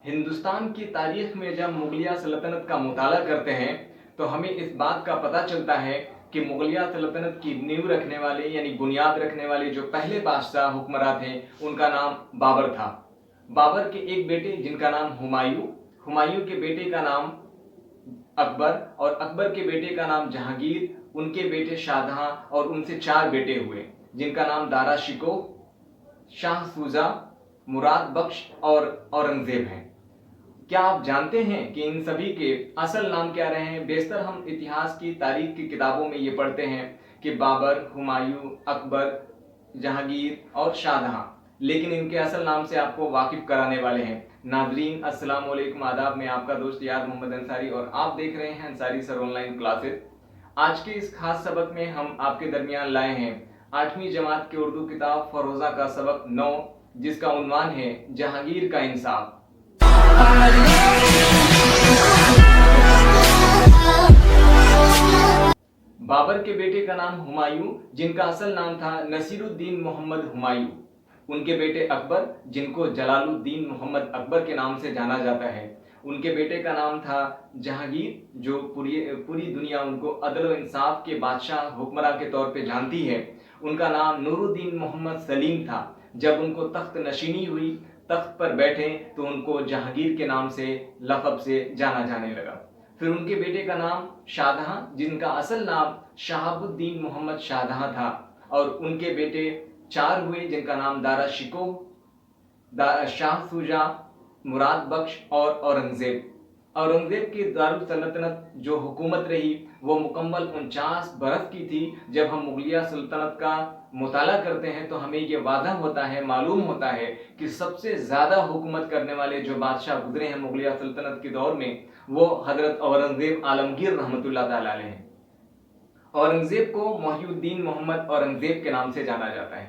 हिंदुस्तान की तारीख में जब मुगलिया सल्तनत का मुताला करते हैं तो हमें इस बात का पता चलता है कि मुगलिया सल्तनत की नींव रखने वाले यानी बुनियाद रखने वाले जो पहले बादशाह हुक्मरान थे उनका नाम बाबर था। बाबर के एक बेटे जिनका नाम हुमायूं, हुमायूं के बेटे का नाम अकबर और अकबर के बेटे का नाम जहांगीर, उनके बेटे शाहजहां और उनसे 4 बेटे हुए जिनका नाम दारा शिकोह, शाह सूजा, मुराद बख्श और औरंगजेब हैं। क्या आप जानते हैं कि इन सभी के असल नाम क्या रहे हैं? बेशतर हम इतिहास की तारीख की किताबों में ये पढ़ते हैं कि बाबर, हुमायूं, अकबर, जहांगीर और शाहजहां, लेकिन इनके असल नाम से आपको वाकिफ कराने वाले हैं। नाजरीन अस्सलाम वालेकुम, आदाब। मैं आपका दोस्त यार मोहम्मद अंसारी और आप देख रहे हैं अंसारी सर ऑनलाइन क्लासेस। आज के इस खास सबक में हम आपके दरमियान लाए हैं 8वीं जमात की उर्दू किताब फरोजा का सबक 9, जिसका उन्वान है जहांगीर का इंसाफ। बाबर के बेटे का नाम हुमायूं, जिनका असल नाम था नसीरुद्दीन मोहम्मद हुमायूं, उनके बेटे अकबर, जिनको जलालुद्दीन मोहम्मद अकबर के नाम से जाना जाता है, उनके बेटे का नाम था जहांगीर, जो पूरी दुनिया उनको अदल व इंसाफ के बादशाह हुक्मरान के तौर पे जानती है। उनका नाम नूरुद्दीन मोहम्मद सलीम था। जब उनको तख्त नशीनी हुई, तख्त पर बैठे, तो उनको जहांगीर के नाम से लक़ब से जाना जाने लगा। फिर उनके बेटे का नाम शाहजहां, जिनका असल नाम शहाबुद्दीन मोहम्मद शाहजहां था, और उनके बेटे 4 हुए जिनका नाम दारा शिकोह, शाह सूजा, मुराद बख्श और औरंगजेब। औरंगजेब की दारुल सल्तनत जो हुकूमत रही वो मुकम्मल 49 बरस की थी। जब हम मुगलिया सल्तनत का मुताला करते हैं तो हमें ये वादा होता है, मालूम होता है कि सबसे ज़्यादा हुकूमत करने वाले जो बादशाह गुजरे हैं मुगलिया सल्तनत के दौर में, वो हज़रत औरंगजेब आलमगीर रहमतुल्लाह ताला अलैह हैं। औरंगजेब को मोहिउद्दीन मोहम्मद औरंगजेब के नाम से जाना जाता है।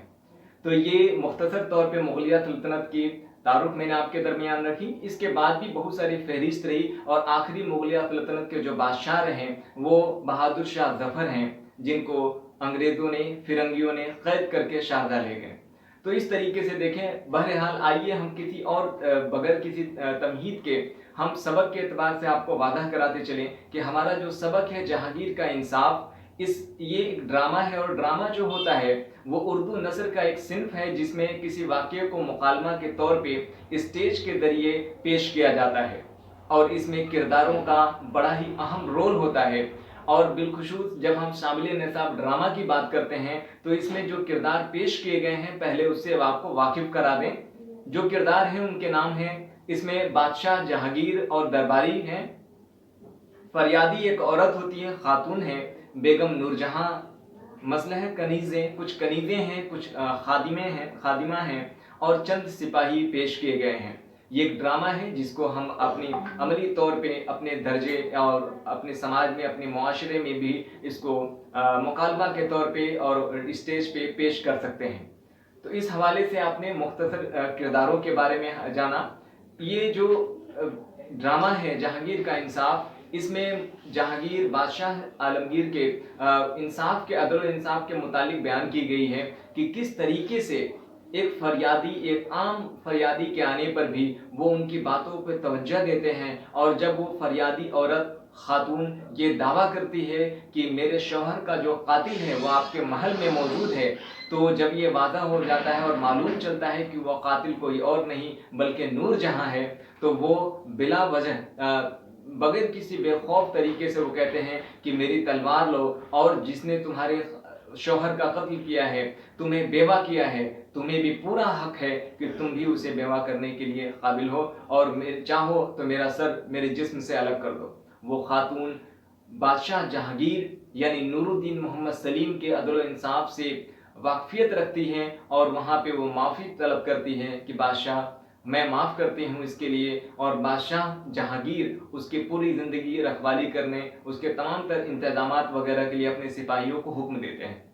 तो ये मुख्तसर तौर पे मुगलिया सल्तनत की तारुफ मैंने आपके दरमियान रखी। इसके बाद भी बहुत सारी फहरिस्त रही और आखिरी मुगलिया सल्तनत के जो बादशाह रहे वो बहादुर शाह जफर हैं, जिनको अंग्रेज़ों ने, फिरंगियों ने कैद करके शारदा ले गए। तो इस तरीके से देखें। बहरहाल आइए हम किसी और बगैर किसी तमहीद के हम सबक के एतबार से आपको वादा कराते चलें कि हमारा जो सबक है जहांगीर का इंसाफ, ये एक ड्रामा है, और ड्रामा जो होता है वो उर्दू नसर का एक सिंफ है जिसमें किसी वाक़े को मुकालमा के तौर पे स्टेज के जरिए पेश किया जाता है, और इसमें किरदारों का बड़ा ही अहम रोल होता है। और बिलखुसूस जब हम शामिल निसाब ड्रामा की बात करते हैं तो इसमें जो किरदार पेश किए गए हैं पहले उससे आपको वाकिफ करा दें। जो किरदार हैं उनके नाम हैं, इसमें बादशाह जहांगीर और दरबारी हैं, फरियादी एक औरत होती है, खातून है, बेगम नूरजहां, मसलह कनीज़ें, कुछ कनीज़ें हैं, कुछ खादिमा हैं और चंद सिपाही पेश किए गए हैं। ये एक ड्रामा है जिसको हम अपनी अमली तौर पे अपने दर्जे और अपने समाज में, अपने मुआशरे में भी इसको मुकालमा के तौर पे और स्टेज पे पेश कर सकते हैं। तो इस हवाले से आपने मुख्तसर किरदारों के बारे में जाना। ये जो ड्रामा है जहांगीर का इंसाफ, इसमें जहांगीर बादशाह आलमगीर के इंसाफ के, अदल इंसाफ के मुतालिक बयान की गई है कि किस तरीके से एक फरियादी, एक आम फरियादी के आने पर भी वो उनकी बातों पर तवज्जो देते हैं। और जब वो फरियादी औरत, खातून ये दावा करती है कि मेरे शौहर का जो कातिल है वो आपके महल में मौजूद है, तो जब ये वादा हो जाता है और मालूम चलता है कि वो कातिल कोई और नहीं बल्कि नूरजहां है, तो वो बिला वजह बगैर किसी बेखौफ तरीके से वो कहते हैं कि मेरी तलवार लो, और जिसने तुम्हारे शौहर का कत्ल किया है, तुम्हें बेवा किया है, तुम्हें भी पूरा हक है कि तुम भी उसे बेवा करने के लिए काबिल हो, और चाहो तो मेरा सर मेरे जिस्म से अलग कर दो। वो खातून बादशाह जहांगीर यानी नूरुद्दीन मोहम्मद सलीम के अदल इंसाफ से वाकफियत रखती हैं और वहाँ पे वो माफ़ी तलब करती हैं कि बादशाह मैं माफ़ करती हूँ इसके लिए। और बादशाह जहांगीर उसकी पूरी ज़िंदगी रखवाली करने, उसके तमाम तर इंतज़ामात वगैरह के लिए अपने सिपाहियों को हुक्म देते हैं।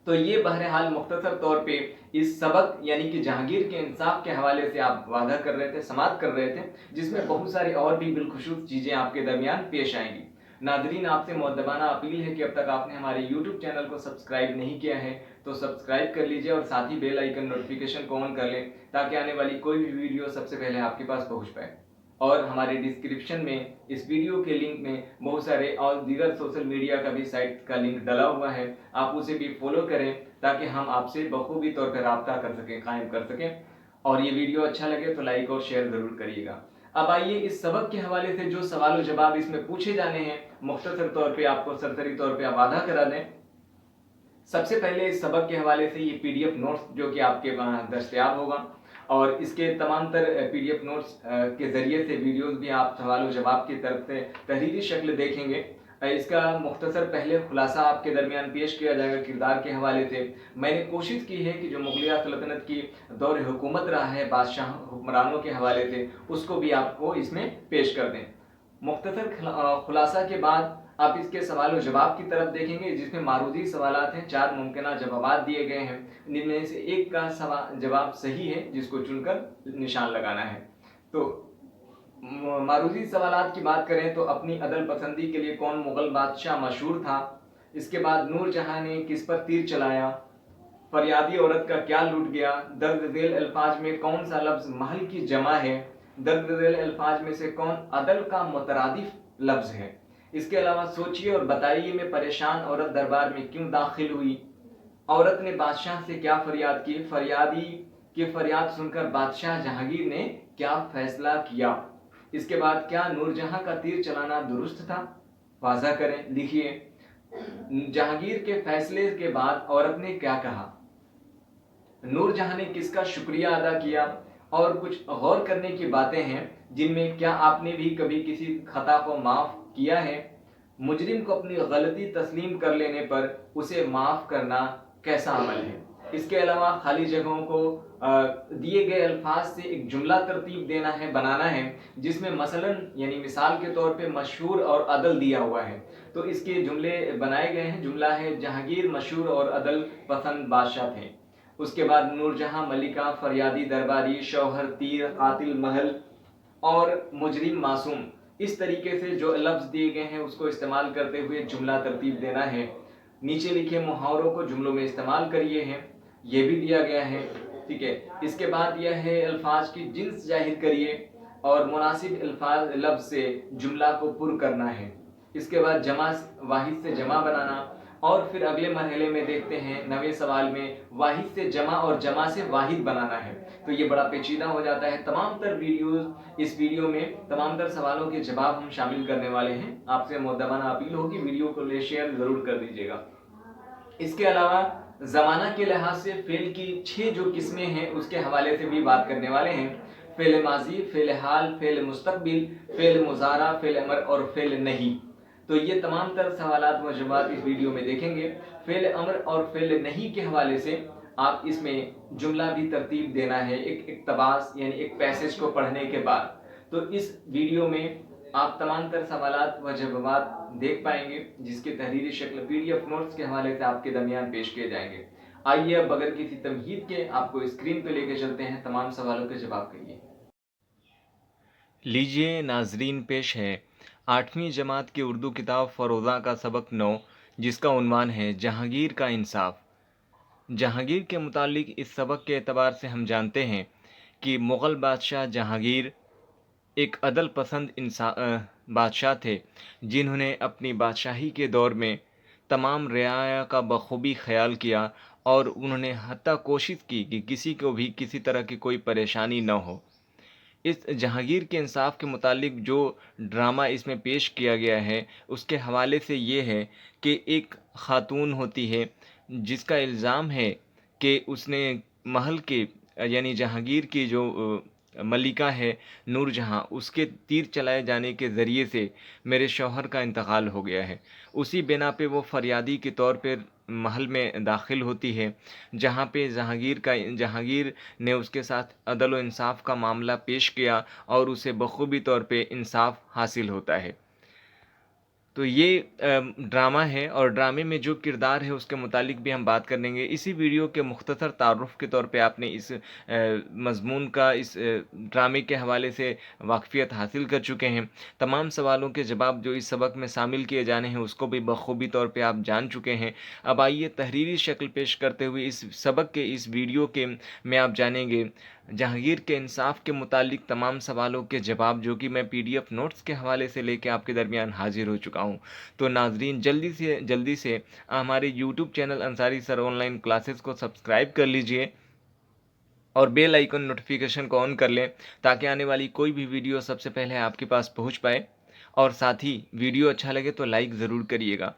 तो ये बहरहाल मुख्तसर तौर पे इस सबक यानी कि जहांगीर के इंसाफ के हवाले से आप वादा कर रहे थे, समाअत कर रहे थे, जिसमें बहुत सारी और भी बिलखुसूस चीज़ें आपके दरमियान पेश आएंगी। नादरीन, आपसे मुअद्दबाना अपील है कि अब तक आपने हमारे यूट्यूब चैनल को सब्सक्राइब नहीं किया है तो सब्सक्राइब कर लीजिए और साथ ही बेल आइकन नोटिफिकेशन को ऑन कर लें ताकि आने वाली कोई भी वीडियो सबसे पहले आपके पास पहुंच पाए। और हमारे डिस्क्रिप्शन में इस वीडियो के लिंक में बहुत सारे और दीगर सोशल मीडिया का भी साइट का लिंक डला हुआ है, आप उसे भी फॉलो करें ताकि हम आपसे बखूबी तौर पर राब्ता कर सकें, कायम कर सकें। और ये वीडियो अच्छा लगे तो लाइक और शेयर ज़रूर करिएगा। अब आइए इस सबक के हवाले से जो सवाल जवाब इसमें पूछे जाने हैं, मुख्तसर तौर पे आपको सरसरी तौर पे वादा करा दें। सबसे पहले इस सबक के हवाले से ये PDF नोट्स जो कि आपके दस्तयाब होगा और इसके तमाम तर PDF नोट्स के ज़रिए से वीडियोस भी आप सवाल जवाब की तरफ से तहरीरी शक्ल देखेंगे। इसका मुख्तसर पहले खुलासा आपके दरमियान पेश किया जाएगा किरदार के हवाले से। मैंने कोशिश की है कि जो मुगलिया सल्तनत की दौर हुकूमत रहा है बादशाह हुक्मरानों के हवाले से, उसको भी आपको इसमें पेश कर दें। मुख्तसर खुलासा के बाद आप इसके सवाल जवाब की तरफ देखेंगे जिसमें मारूदी सवालात हैं, 4 मुमकिन जवाबात दिए गए हैं, इनमें से एक का जवाब सही है जिसको चुनकर निशान लगाना है। तो मारूदी सवालात की बात करें तो अपनी अदल पसंदी के लिए कौन मुगल बादशाह मशहूर था, इसके बाद नूर जहां ने किस पर तीर चलाया, फरियादी औरत का क्या लूट गया, दर्द दिल अल्फाज में कौन सा लफ्ज महल की जमा है, दर्द दिल अल्फाज में से कौन अदल का मुतरादिफ लफ्ज है। इसके अलावा सोचिए और बताइए में परेशान औरत दरबार में क्यों दाखिल हुई, औरत ने बादशाह से क्या फरियाद की, फरियादी की फरियाद सुनकर बादशाह जहांगीर ने क्या फैसला किया। इसके बाद क्या नूरजहां का तीर चलाना दुरुस्त था, वाज़ा करें, लिखिए। जहांगीर के फैसले के बाद औरत ने क्या कहा, नूरजहां ने किसका शुक्रिया अदा किया। और कुछ गौर करने की बातें हैं जिनमें क्या आपने भी कभी किसी खता को माफ किया है, मुजरिम को अपनी गलती तस्लीम कर लेने पर उसे माफ करना कैसा अमल है। इसके अलावा खाली जगहों को दिए गए अल्फाज से एक जुमला तरतीब देना है, बनाना है जिसमें मसलन यानी मिसाल के तौर पे मशहूर और अदल दिया हुआ है तो इसके जुमले बनाए गए हैं। जुमला है जहांगीर मशहूर और अदल पसंद बादशाह थे। उसके बाद नूरजहां मलिका, फरियादी दरबारी, शौहर तीर, कातिल महल और मुजरिम मासूम। इस तरीके से जो लफ्ज दिए गए हैं उसको इस्तेमाल करते हुए जुमला तरतीब देना है। नीचे लिखे मुहावरों को जुमलों में इस्तेमाल करिए हैं, ये भी दिया गया है, ठीक है। इसके बाद यह है अल्फाज की जिन्स जाहिर करिए और मुनासिब अल्फाज लफ्ज से जुमला को पुर करना है। इसके बाद जमा वाहिद से जमा बनाना और फिर अगले मरहले में देखते हैं 9वें सवाल में वाहिद से जमा और जमा से वाहिद बनाना है। तो ये बड़ा पेचीदा हो जाता है। तमाम तर वीडियोस इस वीडियो में तमाम तर सवालों के जवाब हम शामिल करने वाले हैं। आपसे मुद्दबाना अपील होगी वीडियो को शेयर जरूर कर दीजिएगा। इसके अलावा जमाना के लिहाज से फेल की 6 जो किस्में हैं उसके हवाले से भी बात करने वाले हैं। फेल माजी, फेल हाल, फेल मुस्तकबिल, फेल मुजारा, फेल अमर और फेल नहीं। तो ये तमाम तर सवालात व जवाब इस वीडियो में देखेंगे। फेल अमर और फेल नहीं के हवाले से आप इसमें जुमला भी तरतीब देना है एक इक्तबास यानी एक पैसेज को पढ़ने के बाद। तो इस वीडियो में आप तमाम तर सवालात व जवाब देख पाएंगे जिसके तहरीरी शक्ल PDF नोट्स के हवाले से आपके दरमियान पेश किए जाएंगे। आइए अब बगैर किसी तमहीद के आपको स्क्रीन पे लेके चलते हैं, तमाम सवालों के जवाब करिए। लीजिए नाजरीन, पेश है 8वीं जमात की उर्दू किताब फ़रोज़ा का सबक 9 जिसका उन्वान है जहांगीर का इंसाफ। जहांगीर के मुतालिक इस सबक के एतबार से हम जानते हैं कि मुग़ल बादशाह जहांगीर एक अदल पसंद बादशाह थे जिन्होंने अपनी बादशाही के दौर में तमाम रियाया का बखूबी ख्याल किया और उन्होंने हत्ता कोशिश की कि किसी को भी किसी तरह की कोई परेशानी न हो। इस जहांगीर के इंसाफ के मुतालिक जो ड्रामा इसमें पेश किया गया है उसके हवाले से ये है कि एक ख़ातून होती है जिसका इल्ज़ाम है कि उसने महल के यानी जहांगीर की जो मलिका है नूरजहां, उसके तीर चलाए जाने के ज़रिए से मेरे शौहर का इंतकाल हो गया है। उसी बिना पे वो फरियादी के तौर पर महल में दाखिल होती है जहाँ पे जहांगीर ने उसके साथ अदल व इंसाफ का मामला पेश किया और उसे बखूबी तौर पे इंसाफ हासिल होता है। تو یہ ڈرامہ ہے، اور ڈرامے میں جو کردار ہے اس کے متعلق بھی ہم بات کر لیں گے۔ اسی ویڈیو کے مختصر تعارف کے طور پہ آپ نے اس مضمون کا، اس ڈرامے کے حوالے سے واقفیت حاصل کر چکے ہیں۔ تمام سوالوں کے جواب جو اس سبق میں شامل کیے جانے ہیں اس کو بھی بخوبی طور پہ آپ جان چکے ہیں۔ اب آئیے تحریری شکل پیش کرتے ہوئے اس سبق کے اس ویڈیو کے میں آپ جانیں گے جہانگیر کے انصاف کے متعلق تمام سوالوں کے جواب، جو کہ میں PDF نوٹس کے حوالے سے لے کے آپ کے درمیان حاضر ہو چکا ہوں۔ تو ناظرین جلدی سے ہمارے YouTube channel Ansari sir on line classes کو سبسکرائب کر لیجئے اور بیل آئیکن نوٹیفیکیشن کو آن کر لیں، تاکہ آنے والی کوئی بھی ویڈیو سب سے پہلے آپ کے پاس پہنچ پائے۔ اور ساتھ ہی ویڈیو اچھا لگے تو لائک ضرور کریے گا،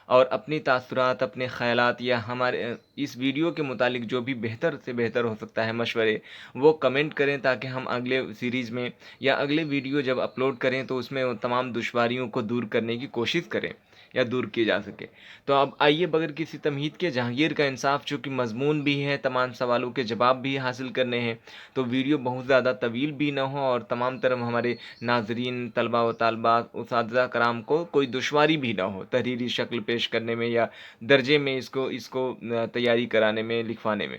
اور اپنی تاثرات، اپنے خیالات یا ہمارے اس ویڈیو کے متعلق جو بھی بہتر سے بہتر ہو سکتا ہے مشورے، وہ کمنٹ کریں، تاکہ ہم اگلے سیریز میں یا اگلے ویڈیو جب اپلوڈ کریں تو اس میں وہ تمام دشواریوں کو دور کرنے کی کوشش کریں یا دور کی جا سکے۔ تو اب آئیے بغیر کسی تمہید کے جہانگیر کا انصاف، چونکہ مضمون بھی ہے، تمام سوالوں کے جواب بھی حاصل کرنے ہیں، تو ویڈیو بہت زیادہ طویل بھی نہ ہو اور تمام طرح ہمارے ناظرین، طلباء و طالبات، اساتذہ کرام کو کوئی دشواری بھی نہ ہو تحریری شکل پیش کرنے میں یا درجے میں اس کو تیاری کرانے میں، لکھوانے میں۔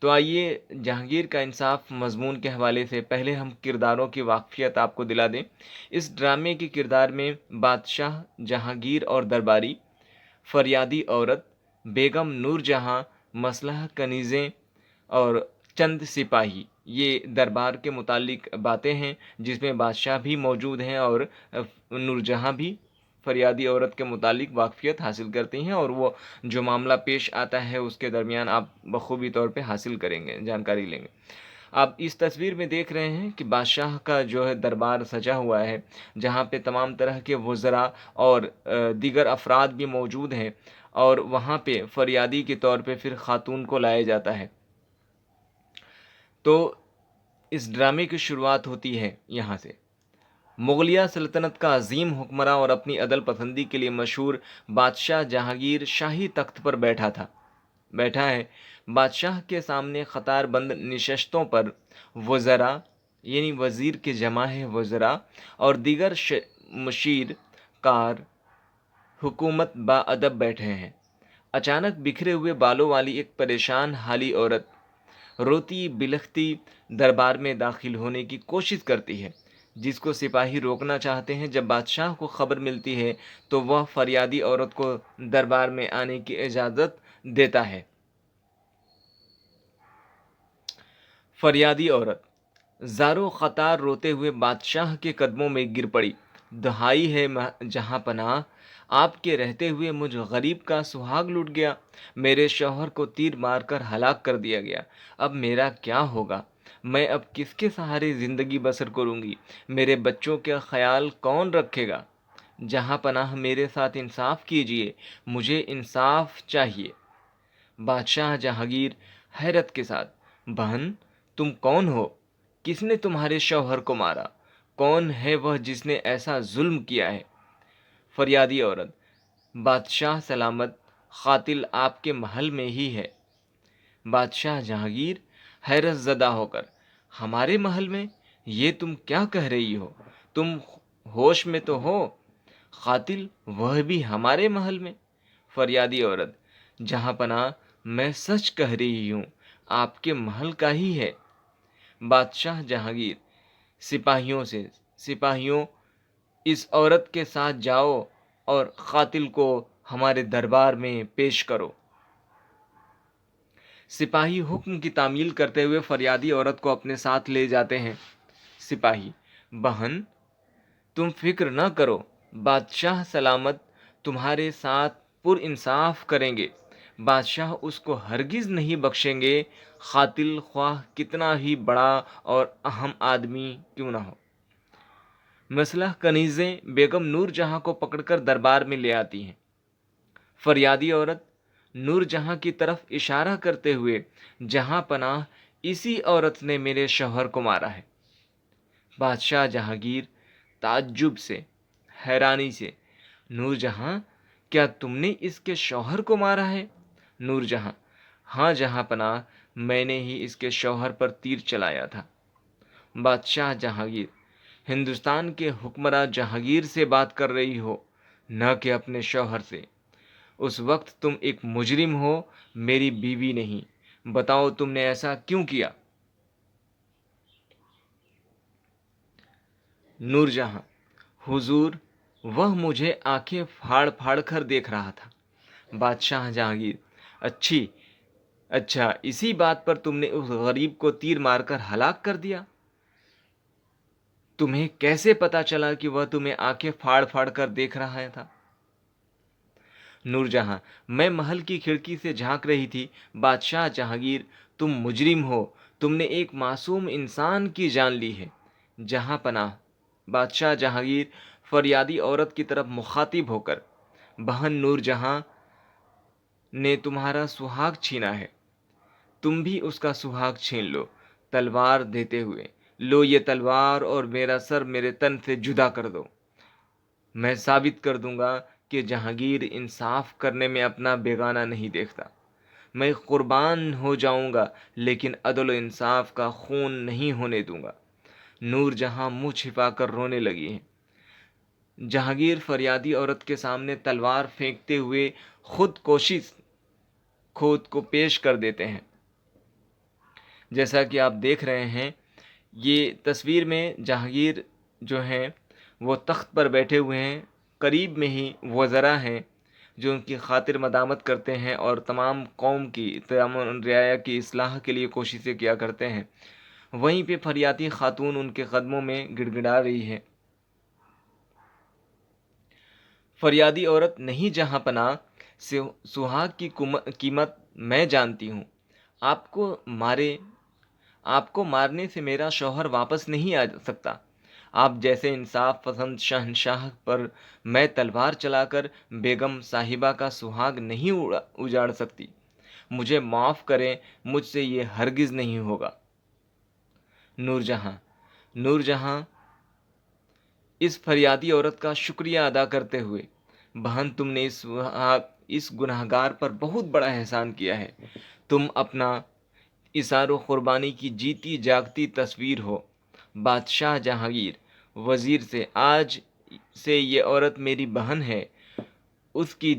تو آئیے جہانگیر کا انصاف مضمون کے حوالے سے پہلے ہم کرداروں کی واقفیت آپ کو دلا دیں۔ اس ڈرامے کے کردار میں بادشاہ، جہانگیر اور درباری، فریادی عورت، بیگم نور جہاں، مسلح کنیزیں اور چند سپاہی، یہ دربار کے متعلق باتیں ہیں، جس میں بادشاہ بھی موجود ہیں اور نور جہاں بھی فریادی عورت کے متعلق واقفیت حاصل کرتی ہیں، اور وہ جو معاملہ پیش آتا ہے اس کے درمیان آپ بخوبی طور پہ حاصل کریں گے، جانکاری لیں گے۔ آپ اس تصویر میں دیکھ رہے ہیں کہ بادشاہ کا جو ہے دربار سجا ہوا ہے، جہاں پہ تمام طرح کے وزراء اور دیگر افراد بھی موجود ہیں، اور وہاں پہ فریادی کے طور پہ پھر خاتون کو لایا جاتا ہے۔ تو اس ڈرامے کی شروعات ہوتی ہے یہاں سے۔ مغلیہ سلطنت کا عظیم حکمراں اور اپنی عدل پسندی کے لیے مشہور بادشاہ جہانگیر شاہی تخت پر بیٹھا ہے۔ بادشاہ کے سامنے قطار بند نشستوں پر وزراء، یعنی وزیر کے جمع ہے وزراء، اور دیگر مشیر کار حکومت با ادب بیٹھے ہیں۔ اچانک بکھرے ہوئے بالوں والی ایک پریشان حالی عورت روتی بلختی دربار میں داخل ہونے کی کوشش کرتی ہے، جس کو سپاہی روکنا چاہتے ہیں۔ جب بادشاہ کو خبر ملتی ہے تو وہ فریادی عورت کو دربار میں آنے کی اجازت دیتا ہے۔ فریادی عورت زارو خطار روتے ہوئے بادشاہ کے قدموں میں گر پڑی۔ دہائی ہے جہاں پناہ، آپ کے رہتے ہوئے مجھ غریب کا سہاگ لٹ گیا، میرے شوہر کو تیر مار کر ہلاک کر دیا گیا، اب میرا کیا ہوگا؟ میں اب کس کے سہارے زندگی بسر کروں گی؟ میرے بچوں کا خیال کون رکھے گا؟ جہاں پناہ میرے ساتھ انصاف کیجیے، مجھے انصاف چاہیے۔ بادشاہ جہانگیر حیرت کے ساتھ: بہن، تم کون ہو؟ کس نے تمہارے شوہر کو مارا؟ کون ہے وہ جس نے ایسا ظلم کیا ہے؟ فریادی عورت: بادشاہ سلامت، قاتل آپ کے محل میں ہی ہے۔ بادشاہ جہانگیر حیرت زدہ ہو کر: ہمارے محل میں؟ یہ تم کیا کہہ رہی ہو؟ تم ہوش میں تو ہو؟ قاتل وہ بھی ہمارے محل میں؟ فریادی عورت: جہاں پناہ، میں سچ کہہ رہی ہوں، آپ کے محل کا ہی ہے۔ بادشاہ جہانگیر سپاہیوں سے: سپاہیوں، اس عورت کے ساتھ جاؤ اور قاتل کو ہمارے دربار میں پیش کرو۔ سپاہی حکم کی تعمیل کرتے ہوئے فریادی عورت کو اپنے ساتھ لے جاتے ہیں۔ سپاہی: بہن، تم فکر نہ کرو، بادشاہ سلامت تمہارے ساتھ پر انصاف کریں گے، بادشاہ اس کو ہرگز نہیں بخشیں گے، قاتل خواہ کتنا ہی بڑا اور اہم آدمی کیوں نہ ہو۔ مسلح کنیزیں بیگم نور جہاں کو پکڑ کر دربار میں لے آتی ہیں۔ فریادی عورت نور جہاں کی طرف اشارہ کرتے ہوئے: جہاں پناہ، اسی عورت نے میرے شوہر کو مارا ہے۔ بادشاہ جہانگیر تعجب سے، حیرانی سے: نور جہاں، کیا تم نے اس کے شوہر کو مارا ہے؟ نور جہاں: ہاں جہاں پناہ، میں نے ہی اس کے شوہر پر تیر چلایا تھا۔ بادشاہ جہانگیر: ہندوستان کے حکمراں جہانگیر سے بات کر رہی ہو؟ نہ کہ اپنے شوہر سے۔ اس وقت تم ایک مجرم ہو، میری بیوی نہیں۔ بتاؤ تم نے ایسا کیوں کیا؟ نور جہاں: حضور، وہ مجھے آنکھیں پھاڑ پھاڑ کر دیکھ رہا تھا۔ بادشاہ جہانگیر: اچھا، اسی بات پر تم نے اس غریب کو تیر مار کر ہلاک کر دیا؟ تمہیں کیسے پتا چلا کہ وہ تمہیں آنکھیں پھاڑ پھاڑ کر دیکھ رہا تھا؟ نور جہاں: میں محل کی کھڑکی سے جھانک رہی تھی۔ بادشاہ جہانگیر: تم مجرم ہو، تم نے ایک معصوم انسان کی جان لی ہے۔ جہاں پناہ: بادشاہ جہانگیر فریادی عورت کی طرف مخاطب ہو کر: بہن نور جہاں نے تمہارا سہاگ چھینا ہے، تم بھی اس کا سہاگ چھین لو، تلوار دیتے ہوئے۔ لو یہ تلوار اور میرا سر میرے تن سے جدا کر دو۔ میں ثابت کر دوں گا کہ جہانگیر انصاف کرنے میں اپنا بیگانہ نہیں دیکھتا۔ میں قربان ہو جاؤں گا لیکن عدل و انصاف کا خون نہیں ہونے دوں گا۔ نور جہاں منہ چھپا کر رونے لگی ہیں۔ جہانگیر فریادی عورت کے سامنے تلوار پھینکتے ہوئے خود کو پیش کر دیتے ہیں۔ جیسا کہ آپ دیکھ رہے ہیں، یہ تصویر میں جہانگیر جو ہیں وہ تخت پر بیٹھے ہوئے ہیں، قریب میں ہی وزراء ہیں جو ان کی خاطر مدامت کرتے ہیں اور تمام قوم کی، تمام رعایا کی اصلاح کے لیے کوششیں کیا کرتے ہیں۔ وہیں پہ فریادی خاتون ان کے قدموں میں گڑ گڑا رہی ہے۔ فریادی عورت: نہیں جہاں پناہ، سہاگ کی قیمت میں جانتی ہوں۔ آپ کو مارنے سے میرا شوہر واپس نہیں آ سکتا۔ آپ جیسے انصاف پسند شہنشاہ پر میں تلوار چلا کر بیگم صاحبہ کا سہاگ نہیں اجاڑ سکتی۔ مجھے معاف کریں، مجھ سے یہ ہرگز نہیں ہوگا۔ نور جہاں اس فریادی عورت کا شکریہ ادا کرتے ہوئے: بہن، تم نے اس گنہگار پر بہت بڑا احسان کیا ہے۔ تم اپنا اثار و قربانی کی جیتی جاگتی تصویر ہو۔ بادشاہ جہانگیر وزیر سے: آج سے یہ عورت میری بہن ہے، اس کی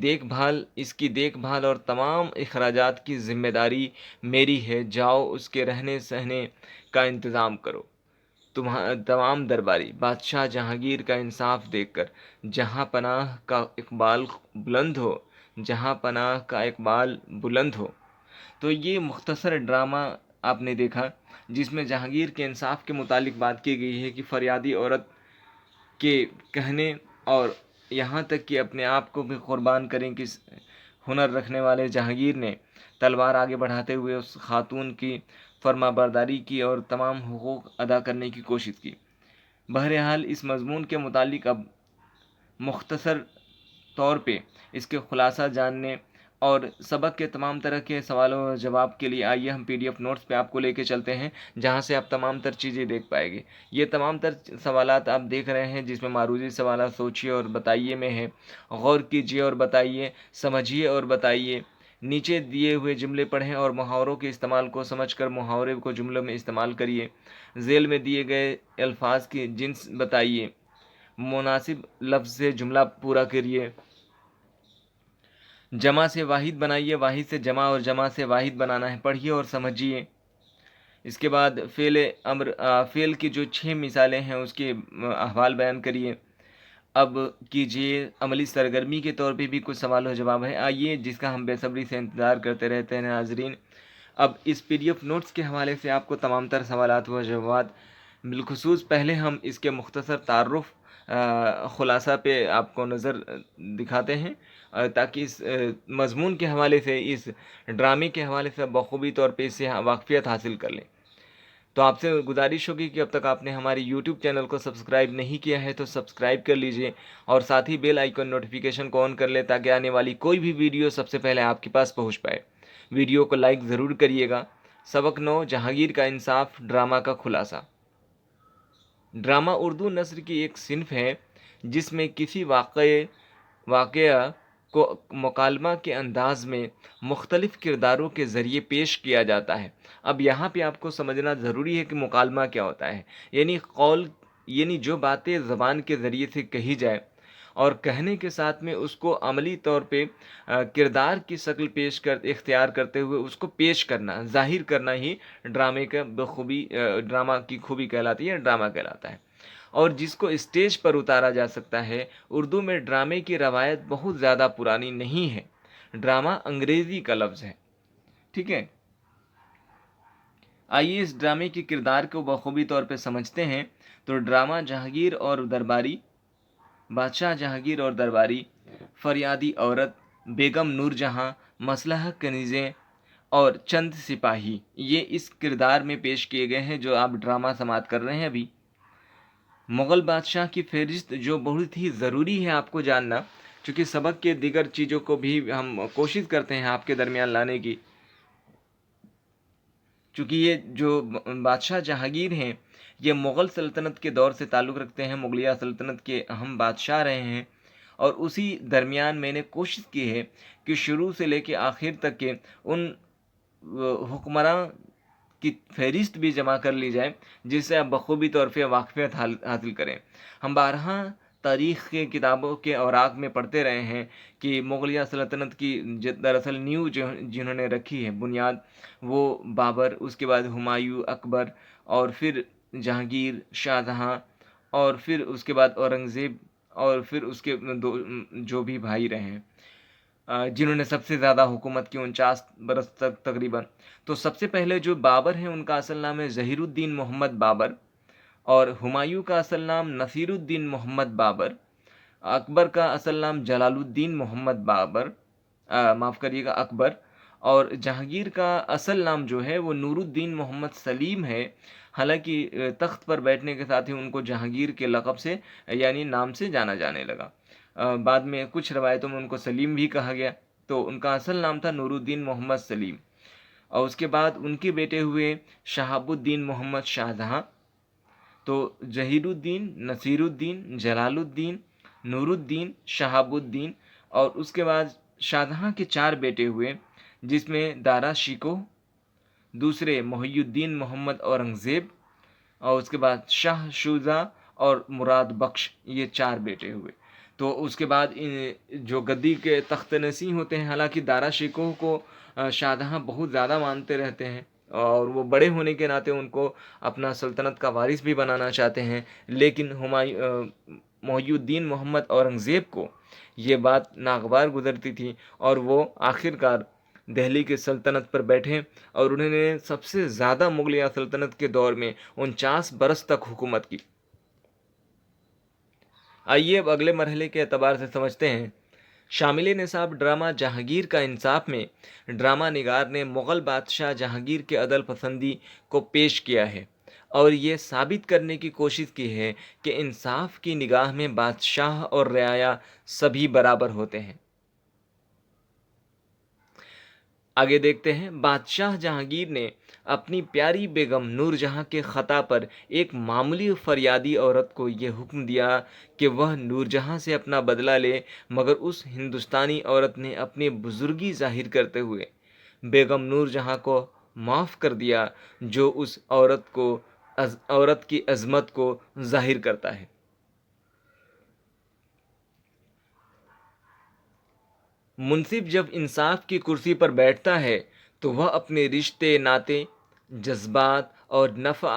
دیکھ بھال اور تمام اخراجات کی ذمہ داری میری ہے۔ جاؤ اس کے رہنے سہنے کا انتظام کرو۔ تمام درباری بادشاہ جہانگیر کا انصاف دیکھ کر: جہاں پناہ کا اقبال بلند ہو۔ تو یہ مختصر ڈرامہ آپ نے دیکھا جس میں جہانگیر کے انصاف کے متعلق بات کی گئی ہے کہ فریادی عورت کے کہنے اور یہاں تک کہ اپنے آپ کو بھی قربان کریں کہ ہنر رکھنے والے جہانگیر نے تلوار آگے بڑھاتے ہوئے اس خاتون کی فرما برداری کی اور تمام حقوق ادا کرنے کی کوشش کی۔ بہرحال اس مضمون کے متعلق اب مختصر طور پہ اس کے خلاصہ جاننے اور سبق کے تمام طرح کے سوالوں و جواب کے لیے آئیے ہم PDF نوٹس پہ آپ کو لے کے چلتے ہیں، جہاں سے آپ تمام تر چیزیں دیکھ پائیں گے۔ یہ تمام تر سوالات آپ دیکھ رہے ہیں جس میں معروضی سوالات سوچیے اور بتائیے میں ہے، غور کیجیے اور بتائیے، سمجھیے اور بتائیے۔ نیچے دیے ہوئے جملے پڑھیں اور محاوروں کے استعمال کو سمجھ کر محاورے کو جملوں میں استعمال کریے۔ ذیل میں دیے گئے الفاظ کی جنس بتائیے، مناسب لفظ سے جملہ پورا کریے۔ جمع سے واحد بنائیے، واحد سے جمع اور جمع سے واحد بنانا ہے، پڑھیے اور سمجھیے۔ اس کے بعد فعل کی جو 6 مثالیں ہیں اس کے احوال بیان کریے۔ اب کیجیے عملی سرگرمی کے طور پہ بھی کچھ سوال و جواب ہے، آئیے جس کا ہم بے صبری سے انتظار کرتے رہتے ہیں ناظرین۔ اب اس PDF نوٹس کے حوالے سے آپ کو تمام تر سوالات و جوابات بالخصوص پہلے ہم اس کے مختصر تعارف خلاصہ پہ آپ کو نظر دکھاتے ہیں تاکہ اس مضمون کے حوالے سے، اس ڈرامے کے حوالے سے بخوبی طور پہ اس سے واقفیت حاصل کر لیں۔ تو آپ سے گزارش ہوگی کہ اب تک آپ نے ہماری YouTube چینل کو سبسکرائب نہیں کیا ہے تو سبسکرائب کر لیجئے اور ساتھ ہی بیل آئیکن نوٹیفیکیشن کو آن کر لیں تاکہ آنے والی کوئی بھی ویڈیو سب سے پہلے آپ کے پاس پہنچ پائے۔ ویڈیو کو لائک ضرور کریے گا۔ سبق 9: جہانگیر کا انصاف ڈرامہ کا خلاصہ۔ ڈرامہ اردو نثر کی ایک صنف ہے جس میں کسی واقعہ کو مکالمہ کے انداز میں مختلف کرداروں کے ذریعے پیش کیا جاتا ہے۔ اب یہاں پہ آپ کو سمجھنا ضروری ہے کہ مکالمہ کیا ہوتا ہے، یعنی جو باتیں زبان کے ذریعے سے کہی جائے اور کہنے کے ساتھ میں اس کو عملی طور پہ کردار کی شکل اختیار کرتے ہوئے اس کو پیش کرنا، ظاہر کرنا ہی ڈرامہ کی خوبی کہلاتی ہے، ڈرامہ کہلاتا ہے۔ اور جس کو اسٹیج پر اتارا جا سکتا ہے، اردو میں ڈرامے کی روایت بہت زیادہ پرانی نہیں ہے، ڈرامہ انگریزی کا لفظ ہے، ٹھیک ہے۔ آئیے اس ڈرامے کے کردار کو بخوبی طور پہ سمجھتے ہیں۔ تو ڈرامہ بادشاہ جہانگیر اور درباری، فریادی عورت، بیگم نور جہاں، مسلح کنیزیں اور چند سپاہی، یہ اس کردار میں پیش کیے گئے ہیں جو آپ ڈرامہ سماعت کر رہے ہیں ابھی۔ مغل بادشاہ کی فہرست جو بہت ہی ضروری ہے آپ کو جاننا، چونکہ سبق کے دیگر چیزوں کو بھی ہم کوشش کرتے ہیں آپ کے درمیان لانے کی، چونکہ یہ جو بادشاہ جہانگیر ہیں یہ مغل سلطنت کے دور سے تعلق رکھتے ہیں، مغلیہ سلطنت کے اہم بادشاہ رہے ہیں، اور اسی درمیان میں نے کوشش کی ہے کہ شروع سے لے کے آخر تک کے ان حکمراں کی فہرست بھی جمع کر لی جائے جس سے آپ بخوبی طور پہ واقفیت حاصل کریں۔ ہم بارہا تاریخ کے کتابوں کے اوراق میں پڑھتے رہے ہیں کہ مغلیہ سلطنت کی دراصل نیو جنہوں نے رکھی ہے بنیاد، وہ بابر، اس کے بعد ہمایوں، اکبر، اور پھر جہانگیر، شاہجہاں، اور پھر اس کے بعد اورنگزیب، اور پھر اس کے جو بھی بھائی رہے ہیں جنہوں نے سب سے زیادہ حکومت کی 49 برس تک تقریباً۔ تو سب سے پہلے جو بابر ہیں ان کا اصل نام ہے ظہیر الدین محمد بابر، اور ہمایوں کا اصل نام نصیر الدین محمد بابر، اکبر کا اصل نام جلال الدین محمد بابر، معاف کریے گا اکبر، اور جہانگیر کا اصل نام جو ہے وہ نور الدین محمد سلیم ہے، حالانکہ تخت پر بیٹھنے کے ساتھ ہی ان کو جہانگیر کے لقب سے یعنی نام سے جانا جانے لگا، بعد میں کچھ روایتوں میں ان کو سلیم بھی کہا گیا، تو ان کا اصل نام تھا نور الدین محمد سلیم۔ اور اس کے بعد ان کے بیٹے ہوئے شہاب الدین محمد شاہجہاں، تو ظہیر الدین، نصیر الدین، جلال الدین، نور الدین، شہاب الدین، اور اس کے بعد شاہجہاں کے 4 بیٹے ہوئے جس میں دارا شکوہ، دوسرے محی الدین محمد اورنگزیب، اور اس کے بعد شاہ شجاع اور مراد بخش، یہ 4 بیٹے ہوئے۔ تو اس کے بعد جو گدی کے تخت نشین ہوتے ہیں، حالانکہ دارا شکوہ کو شاہجہاں بہت زیادہ مانتے رہتے ہیں اور وہ بڑے ہونے کے ناطے ان کو اپنا سلطنت کا وارث بھی بنانا چاہتے ہیں، لیکن محی الدین محمد اورنگزیب کو یہ بات ناگوار گزرتی تھی اور وہ آخر کار دہلی کی سلطنت پر بیٹھے، اور انہوں نے سب سے زیادہ مغلیہ سلطنت کے دور میں 49 برس تک حکومت کی۔ آئیے اب اگلے مرحلے کے اعتبار سے سمجھتے ہیں۔ شامل نصاب ڈرامہ جہانگیر کا انصاف میں ڈرامہ نگار نے مغل بادشاہ جہانگیر کے عدل پسندی کو پیش کیا ہے اور یہ ثابت کرنے کی کوشش کی ہے کہ انصاف کی نگاہ میں بادشاہ اور رعایا سبھی برابر ہوتے ہیں۔ آگے دیکھتے ہیں۔ بادشاہ جہانگیر نے اپنی پیاری بیگم نور جہاں کے خطا پر ایک معمولی فریادی عورت کو یہ حکم دیا کہ وہ نور جہاں سے اپنا بدلہ لے، مگر اس ہندوستانی عورت نے اپنی بزرگی ظاہر کرتے ہوئے بیگم نور جہاں کو معاف کر دیا، جو اس عورت کی عظمت کو ظاہر کرتا ہے۔ منصف جب انصاف کی کرسی پر بیٹھتا ہے تو وہ اپنے رشتے ناطے، جذبات اور نفع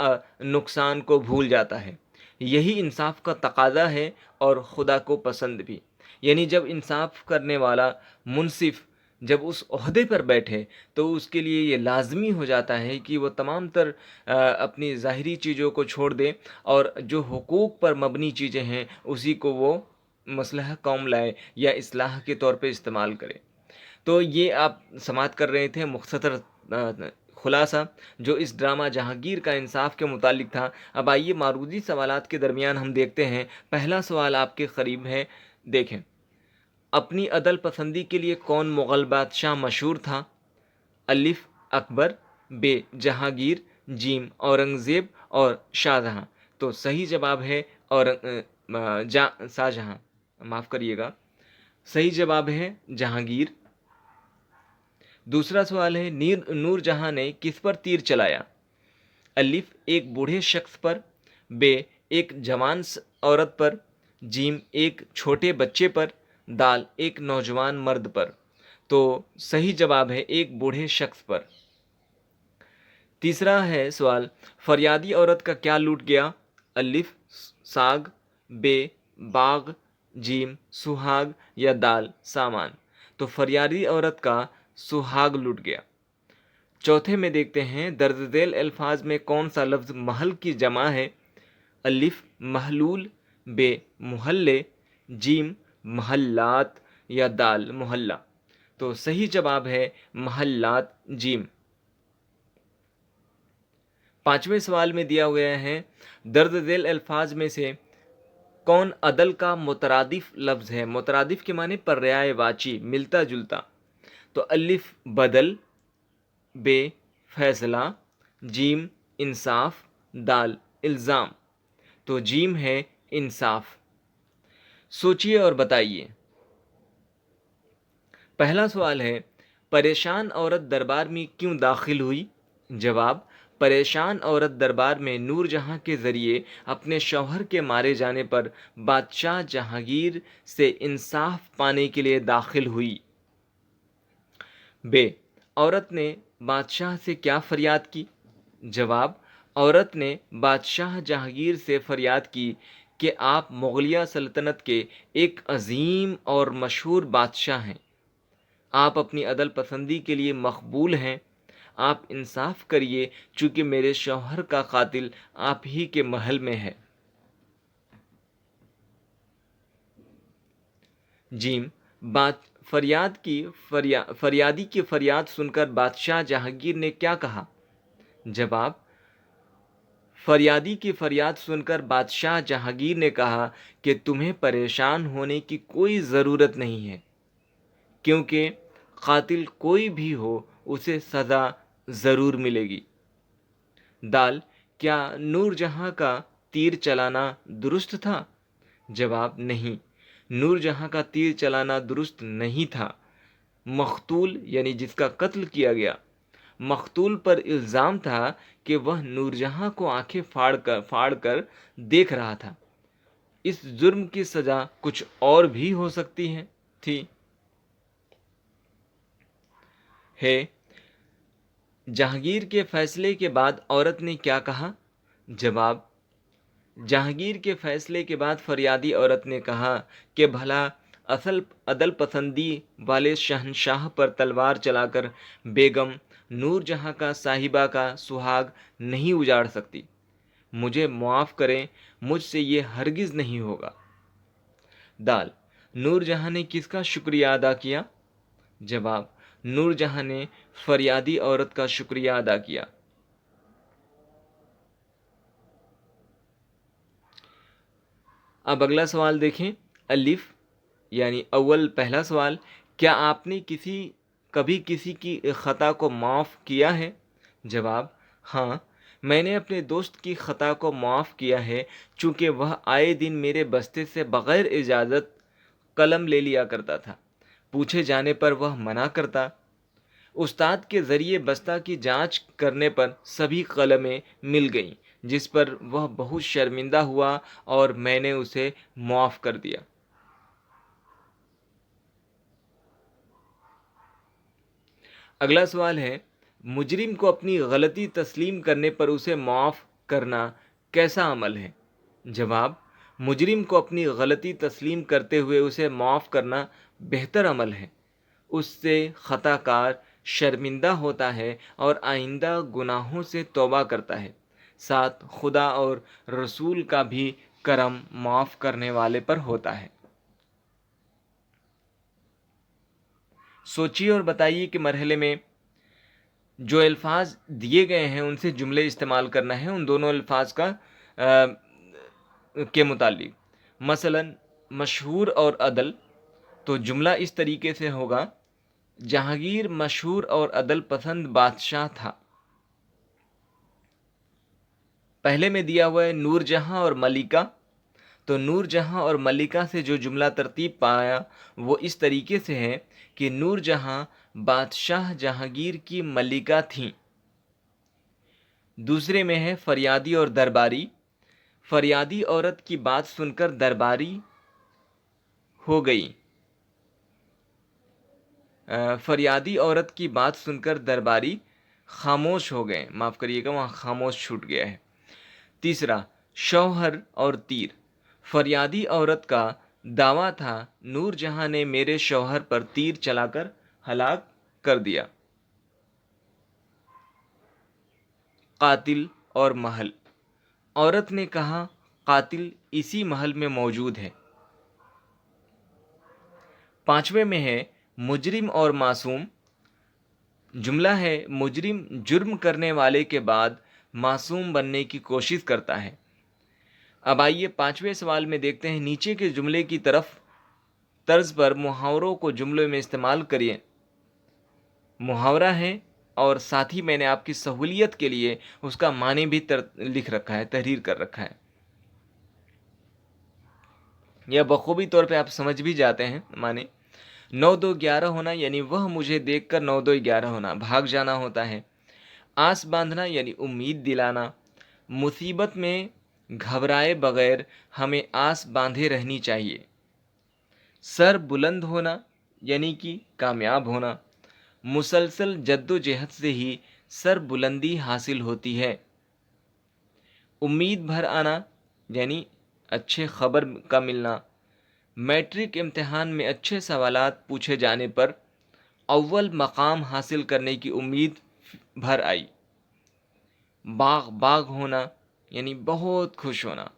نقصان کو بھول جاتا ہے۔ یہی انصاف کا تقاضا ہے اور خدا کو پسند بھی۔ یعنی جب انصاف کرنے والا منصف جب اس عہدے پر بیٹھے تو اس کے لیے یہ لازمی ہو جاتا ہے کہ وہ تمام تر اپنی ظاہری چیزوں کو چھوڑ دے اور جو حقوق پر مبنی چیزیں ہیں اسی کو وہ مصلحہ قوم لائے یا اصلاح کے طور پہ استعمال کرے۔ تو یہ آپ سماعت کر رہے تھے مختصر خلاصہ جو اس ڈرامہ جہانگیر کا انصاف کے متعلق تھا۔ اب آئیے معروضی سوالات کے درمیان ہم دیکھتے ہیں۔ پہلا سوال آپ کے قریب ہے، دیکھیں۔ اپنی عدل پسندی کے لیے کون مغل بادشاہ مشہور تھا؟ الف اکبر، ب جہانگیر، جیم اورنگزیب اور شاہجہاں۔ تو صحیح جواب ہے شاہجہاں، معاف کریے گا، صحیح جواب ہے جہانگیر۔ دوسرا سوال ہے، نور جہاں نے کس پر تیر چلایا؟ الف ایک بوڑھے شخص پر، ب ایک جوان عورت پر، जीम एक छोटे बच्चे पर, दाल एक नौजवान मर्द पर। तो सही जवाब है एक बूढ़े शख्स पर। तीसरा है सवाल, फरियादी औरत का क्या लूट गया? अलिफ साग, बे बाग, जीम सुहाग या दाल सामान। तो फरियादी औरत का सुहाग लूट गया। चौथे में देखते हैं, दर्ज झेल अल्फाज में कौन सा लफ्ज़ महल की जमा है? अलिफ महलूल, बे मुहल्ले, जीम महल्लात या दाल मोहल्ला। तो सही जवाब है महल्लात, जीम। पांचवें सवाल में दिया गया है, दर्ज झेल अल्फाज में से कौन अदल का मुतरादिफ लफ्ज़ है? मुतरादिफ के माने पर्यायवाची, मिलता जुलता। तो अलिफ बदल, बे फैसला, जीम इंसाफ, दाल इल्ज़ाम। तो जीम है इंसाफ। सोचिए और बताइए। पहला सवाल है, परेशान औरत दरबार में क्यों दाखिल हुई? जवाब, परेशान औरत दरबार में नूरजहां के ज़रिए अपने शौहर के मारे जाने पर बादशाह जहांगीर से इंसाफ पाने के लिए दाखिल हुई। बे, औरत ने बादशाह से क्या फरियाद की? जवाब, औरत ने बादशाह जहांगीर से फरियाद की कि आप मुगलिया सल्तनत के एक अजीम और मशहूर बादशाह हैं। आप अपनी अदल पसंदी के लिए मकबूल हैं। आप इंसाफ करिए, चूँकि मेरे शौहर का कातिल आप ही के महल में है। जीम, फरियादी की फरियाद सुनकर बादशाह जहांगीर ने क्या कहा? जवाब, फरियादी की फरियाद सुनकर बादशाह जहांगीर ने कहा कि तुम्हें परेशान होने की कोई ज़रूरत नहीं है, क्योंकि कातिल कोई भी हो उसे सज़ा ज़रूर मिलेगी। दाल, क्या नूरजहां का तीर चलाना दुरुस्त था? जवाब, नहीं, नूरजहां का तीर चलाना दुरुस्त नहीं था। मख्तूल यानी जिसका कत्ल किया गया, मख्तूल पर इल्ज़ाम था कि वह नूरजहां को आंखें फाड़ कर देख रहा था। इस जुर्म की सज़ा कुछ और भी हो सकती थी। जहांगीर के फैसले के बाद औरत ने क्या कहा? जवाब, जहांगीर के फैसले के बाद फरियादी औरत ने कहा कि भला असल अदल पसंदी वाले शहंशाह पर तलवार चलाकर बेगम नूरजहां का साहिबा का सुहाग नहीं उजाड़ सकती। मुझे मुआफ़ करें, मुझसे ये हरगिज़ नहीं होगा। दाल, नूरजहां ने किसका शुक्रिया अदा किया? जवाब, नूरजहां ने फरियादी औरत का शुक्रिया अदा किया। अब अगला सवाल देखें। अलिफ यानी अव्वल पहला सवाल, क्या आपने कभी किसी की ख़ता को माफ़ किया है? जवाब, हाँ, मैंने अपने दोस्त की ख़ता को माफ़ किया है, चूँकि वह आए दिन मेरे बस्ते से बग़ैर इजाज़त कलम ले लिया करता था। पूछे जाने पर वह मना करता। उस्ताद के ज़रिए बस्ता की जांच करने पर सभी कलमें मिल गईं, जिस पर वह बहुत शर्मिंदा हुआ और मैंने उसे मुआफ़ कर दिया। अगला सवाल है, मुजरिम को अपनी गलती तस्लीम करने पर उसे मुआफ़ करना कैसा अमल है? जवाब, मुजरिम को अपनी गलती तस्लीम करते हुए उसे मुआफ़ करना बेहतर अमल है। उससे ख़ताकार शर्मिंदा होता है और आइंदा गुनाहों से तौबा करता है। साथ खुदा और रसूल का भी करम माफ़ करने वाले पर होता है। सोचिए और बताइए कि मरहले में जो अल्फाज दिए गए हैं उनसे जुमले इस्तेमाल करना है उन दोनों अल्फाज के मुतालिक। मसलन मशहूर और अदल, तो जुमला इस तरीके से होगा, जहांगीर मशहूर और अदल पसंद बादशाह था। पहले में दिया हुआ है नूरजहां और मलिका, तो नूरजहां और मलिका से जो जुमला तरतीब पाया वो इस तरीके से है कि नूरजहां बादशाह जहांगीर की मलिका थीं। दूसरे में है फरियादी और दरबारी। फरियादी औरत की बात सुनकर दरबारी हो गई। फरियादी औरत की बात सुनकर दरबारी खामोश हो गए। माफ़ करिएगा, वहाँ खामोश छूट गया है। तीसरा, शौहर और तीर। फरियादी औरत का दावा था, नूर जहां ने मेरे शौहर पर तीर चलाकर हलाक कर दिया। कातिल और महल। औरत ने कहा, कातिल इसी महल में मौजूद है। पांचवें में है मुजरिम और मासूम। जुमला है, मुजरिम जुर्म करने वाले के बाद मासूम बनने की कोशिश करता है। अब आइए पांचवें सवाल में देखते हैं, नीचे के जुमले की तरफ तर्ज पर मुहावरों को जुमले में इस्तेमाल करिए। मुहावरा है और साथ ही मैंने आपकी सहूलियत के लिए उसका माने भी लिख रखा है, तहरीर कर रखा है। यह बखूबी तौर पे आप समझ भी जाते हैं माने। 9 2 11 होना यानी वह मुझे देखकर 9 2 11 होना, भाग जाना होता है। आस बांधना यानी उम्मीद दिलाना। मुसीबत में घबराए बगैर हमें आस बांधे रहनी चाहिए। सर बुलंद होना यानी कि कामयाब होना। मुसलसल जद्दोजहद से ही सर बुलंदी हासिल होती है। उम्मीद भर आना यानी अच्छे खबर का मिलना। मैट्रिक इम्तिहान में अच्छे सवालात पूछे जाने पर अव्वल मकाम हासिल करने की उम्मीद भर आई। बाग बाग होना यानी बहुत खुश होना।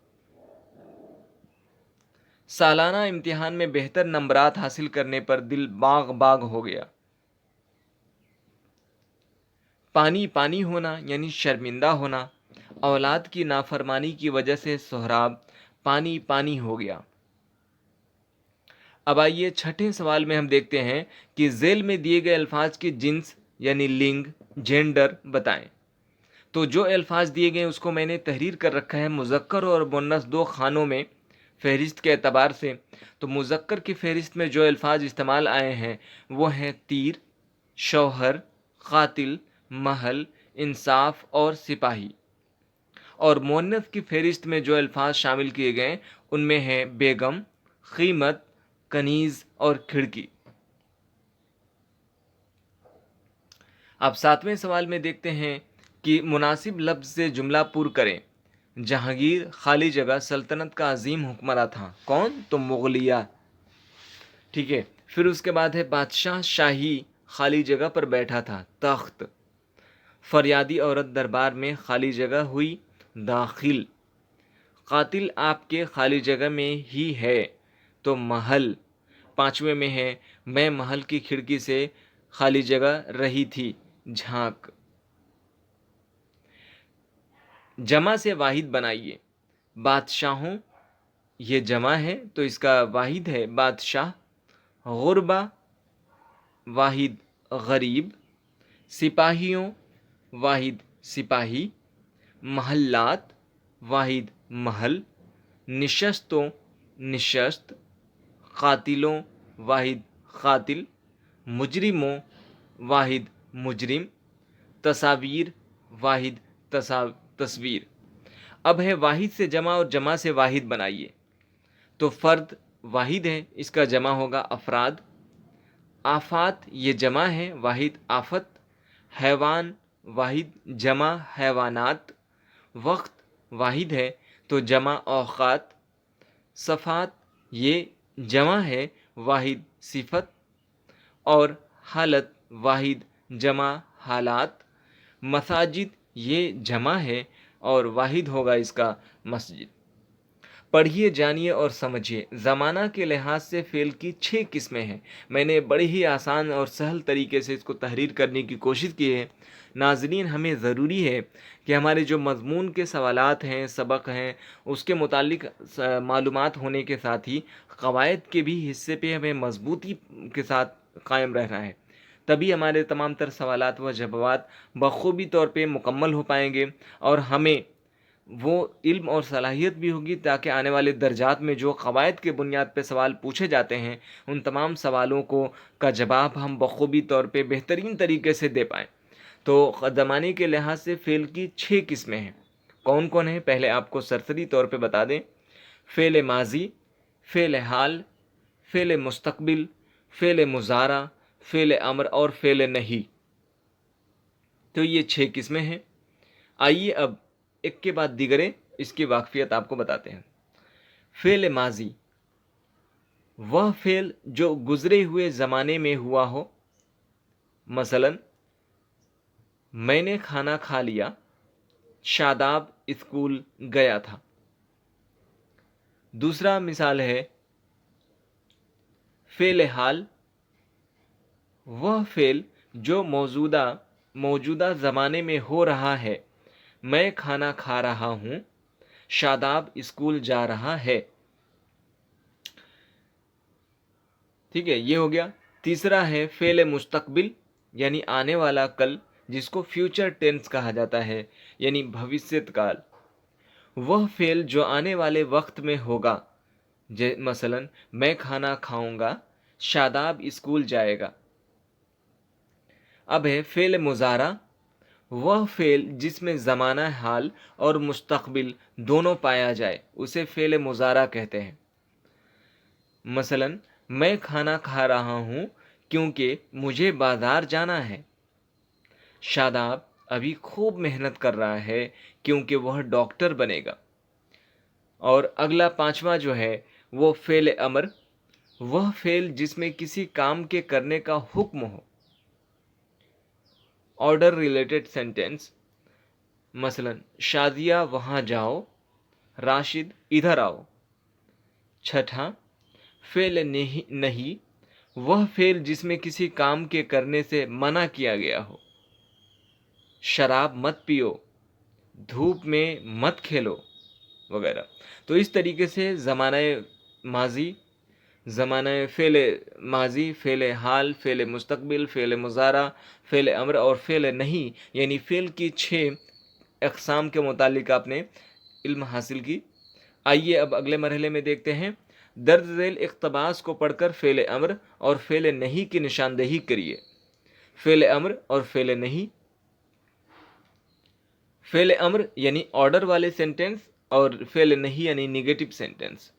सालाना इम्तिहान में बेहतर नंबरात हासिल करने पर दिल बाग बाग हो गया। पानी पानी होना यानी शर्मिंदा होना। औलाद की नाफरमानी की वजह से सोहराब पानी पानी हो गया। अब आइए छठे सवाल में हम देखते हैं कि जेल में दिए गए अल्फाज की जिन्स यानी लिंग, जेंडर बताएं। तो जो अल्फाज दिए गए उसको मैंने तहरीर कर रखा है मुज़क्कर और मुन्नस दो खानों में फहरिस्त के एतबार से। तो मुज़क्कर की फहरिस्त में जो अल्फाज इस्तेमाल आए हैं वो हैं तीर, शौहर, कातिल, महल, इंसाफ और सिपाही। और मुअन्नस की फहरिस्त में जो अल्फाज शामिल किए गए उनमें हैं बेगम, कीमत, कनीज और खिड़की। अब सातवें सवाल में देखते हैं कि मुनासिब लफ्ज़ से जुमला पूर करें। जहांगीर खाली जगह सल्तनत का अजीम हुक्मरान था। कौन? तो मुगलिया। ठीक है, फिर उसके बाद है बादशाह शाही खाली जगह पर बैठा था, तख्त। फरियादी औरत दरबार में खाली जगह हुई, दाखिल। कातिल आपके खाली जगह में ही है, तो महल। पांचवें में है मैं महल की खिड़की से खाली जगह रही थी, झांक। जमा से वाहिद बनाइए। बादशाहों ये जमा है तो इसका वाहिद है बादशाह। गुरबा वाहिद गरीब। सिपाहियों वाहिद सिपाही। महल्लात वाहिद महल। निशस्तों निशस्त। कातिलों वाहिद कातिल। मुजरिमों वाहिद मुजरिम। तस्वीर वाहिद तस्वीर। अब है वाहिद से जमा और जमा से वाहिद बनाइए। तो फ़र्द वाहिद है, इसका जमा होगा अफराद। आफात ये जमा है, वाहिद आफत। हैवान वाहिद जमा हैवानात। वक्त वाहिद है तो जमा औक़ात। सफ़ात ये जमा है, वाहिद सिफत। और हालत वाहिद जमा हालात। मसाजिद ये जमा है और वाहिद होगा इसका मस्जिद। पढ़िए, जानिए और समझिए। ज़माना के लिहाज से फ़ेल की 6 किस्में हैं। मैंने बड़ी ही आसान और सहल तरीके से इसको तहरीर करने की कोशिश की है। नाज़रीन, हमें ज़रूरी है कि हमारे जो मज़मून के सवालात हैं, सबक हैं, उसके मुतालिक मालूमात होने के साथ ही क़वायद के भी हिस्से पे हमें मज़बूती के साथ कायम रहना है। तभी हमारे तमाम तर सवालात व जवाबात बखूबी तौर पे मुकम्मल हो पाएंगे और हमें वो इल्म और सलाहियत भी होगी ताकि आने वाले दर्जात में जो क़वायद के बुनियाद पे सवाल पूछे जाते हैं उन तमाम सवालों को का जवाब हम बखूबी तौर पे बेहतरीन तरीके से दे पाएँ। तो ज़माने के लिहाज से फ़ेल की 6 किस्में हैं। कौन कौन है? पहले आपको सरसरी तौर पे बता दें। फ़ेल माजी, फ़ेल हाल, فعل مستقبل، فعل مضارع، فعل امر اور فعل نہیں۔ تو یہ 6 قسمیں ہیں۔ آئیے اب ایک کے بعد دیگرے اس کی واقفیت آپ کو بتاتے ہیں۔ فعل ماضی، وہ فعل جو گزرے ہوئے زمانے میں ہوا ہو، مثلا میں نے کھانا کھا لیا، شاداب اسکول گیا تھا۔ دوسرا مثال ہے فعل حال، وہ فعل جو موجودہ زمانے میں ہو رہا ہے، میں کھانا کھا رہا ہوں، شاداب اسکول جا رہا ہے۔ ٹھیک ہے، یہ ہو گیا۔ تیسرا ہے فعل مستقبل، یعنی آنے والا کل، جس کو فیوچر ٹینس کہا جاتا ہے، یعنی بھوشیت کال۔ وہ فعل جو آنے والے وقت میں ہوگا، مثلا میں کھانا کھاؤں گا، شاداب اسکول جائے گا۔ اب ہے فعل مضارع، وہ فعل جس میں زمانہ حال اور مستقبل دونوں پایا جائے، اسے فعل مضارع کہتے ہیں۔ مثلا میں کھانا کھا رہا ہوں کیونکہ مجھے بازار جانا ہے، شاداب ابھی خوب محنت کر رہا ہے کیونکہ وہ ڈاکٹر بنے گا۔ اور اگلا 5واں جو ہے وہ فعل امر، وہ فعل جس میں کسی کام کے کرنے کا حکم ہو، آرڈر ریلیٹڈ سینٹینس، مثلا شازیہ وہاں جاؤ، راشد ادھر آؤ۔ چھٹا فعل نہیں، وہ فعل جس میں کسی کام کے کرنے سے منع کیا گیا ہو، شراب مت پیو، دھوپ میں مت کھیلو وغیرہ۔ تو اس طریقے سے زمانہ ماضی، فعل ماضی، فعل حال، فعل مستقبل، فعل مضارع، فعل امر اور فعل نہیں، یعنی فعل کی 6 اقسام کے متعلق آپ نے علم حاصل کی۔ آئیے اب اگلے مرحلے میں دیکھتے ہیں۔ درج ذیل اقتباس کو پڑھ کر فعل امر اور فعل نہیں کی نشاندہی کریے۔ فعل امر اور فعل نہیں۔ فعل امر یعنی آرڈر والے سینٹینس اور فعل نہیں یعنی نیگیٹو سینٹینس۔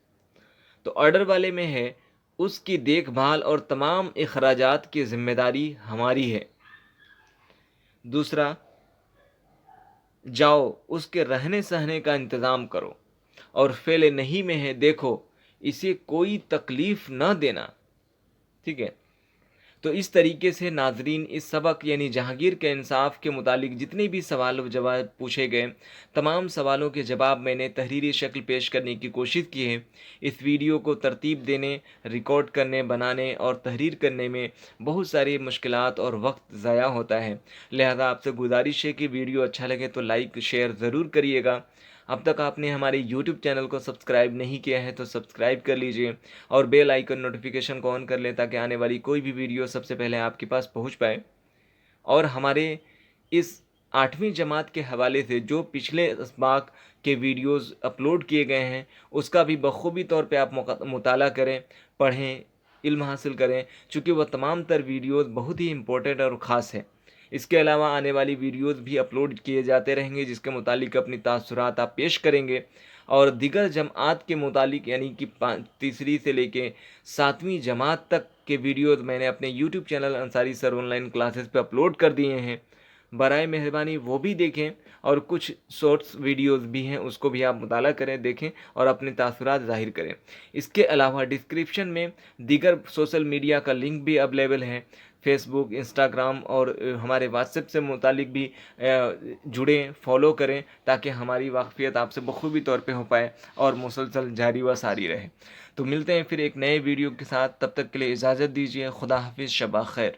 تو آرڈر والے میں ہے اس کی دیکھ بھال اور تمام اخراجات کی ذمہ داری ہماری ہے۔ دوسرا، جاؤ اس کے رہنے سہنے کا انتظام کرو۔ اور فعل نہیں میں ہے دیکھو اسے کوئی تکلیف نہ دینا۔ ٹھیک ہے، تو اس طریقے سے ناظرین اس سبق یعنی جہانگیر کے انصاف کے متعلق جتنے بھی سوال و جواب پوچھے گئے، تمام سوالوں کے جواب میں نے تحریری شکل پیش کرنے کی کوشش کی ہے۔ اس ویڈیو کو ترتیب دینے، ریکارڈ کرنے، بنانے اور تحریر کرنے میں بہت ساری مشکلات اور وقت ضائع ہوتا ہے، لہذا آپ سے گزارش ہے کہ ویڈیو اچھا لگے تو لائک شیئر ضرور کریے گا۔ اب تک آپ نے ہمارے یوٹیوب چینل کو سبسکرائب نہیں کیا ہے تو سبسکرائب کر لیجئے اور بیل آئیکن نوٹیفیکیشن کو آن کر لیں تاکہ آنے والی کوئی بھی ویڈیو سب سے پہلے آپ کے پاس پہنچ پائے۔ اور ہمارے اس 8ویں جماعت کے حوالے سے جو پچھلے اسباق کے ویڈیوز اپلوڈ کیے گئے ہیں اس کا بھی بخوبی طور پہ آپ مطالعہ کریں، پڑھیں، علم حاصل کریں، چونکہ وہ تمام تر ویڈیوز بہت ہی امپورٹنٹ اور خاص ہیں۔ اس کے علاوہ آنے والی ویڈیوز بھی اپلوڈ کیے جاتے رہیں گے جس کے متعلق اپنی تاثرات آپ پیش کریں گے، اور دیگر جماعت کے متعلق یعنی کہ 3 سے لے کے 7ویں جماعت تک کے ویڈیوز میں نے اپنے YouTube channel Ansari sir on line classes پہ اپلوڈ کر دیے ہیں، برائے مہربانی وہ بھی دیکھیں، اور کچھ شارٹس ویڈیوز بھی ہیں اس کو بھی آپ مطالعہ کریں، دیکھیں اور اپنے تاثرات ظاہر کریں۔ اس کے علاوہ ڈسکرپشن میں دیگر سوشل میڈیا کا لنک بھی اویلیبل ہے، فیس بک، انسٹاگرام اور ہمارے واٹس ایپ سے متعلق بھی جڑیں، فالو کریں تاکہ ہماری واقفیت آپ سے بخوبی طور پہ ہو پائے اور مسلسل جاری و ساری رہے۔ تو ملتے ہیں پھر ایک نئے ویڈیو کے ساتھ، تب تک کے لیے اجازت دیجیے، خدا حافظ، شب خیر۔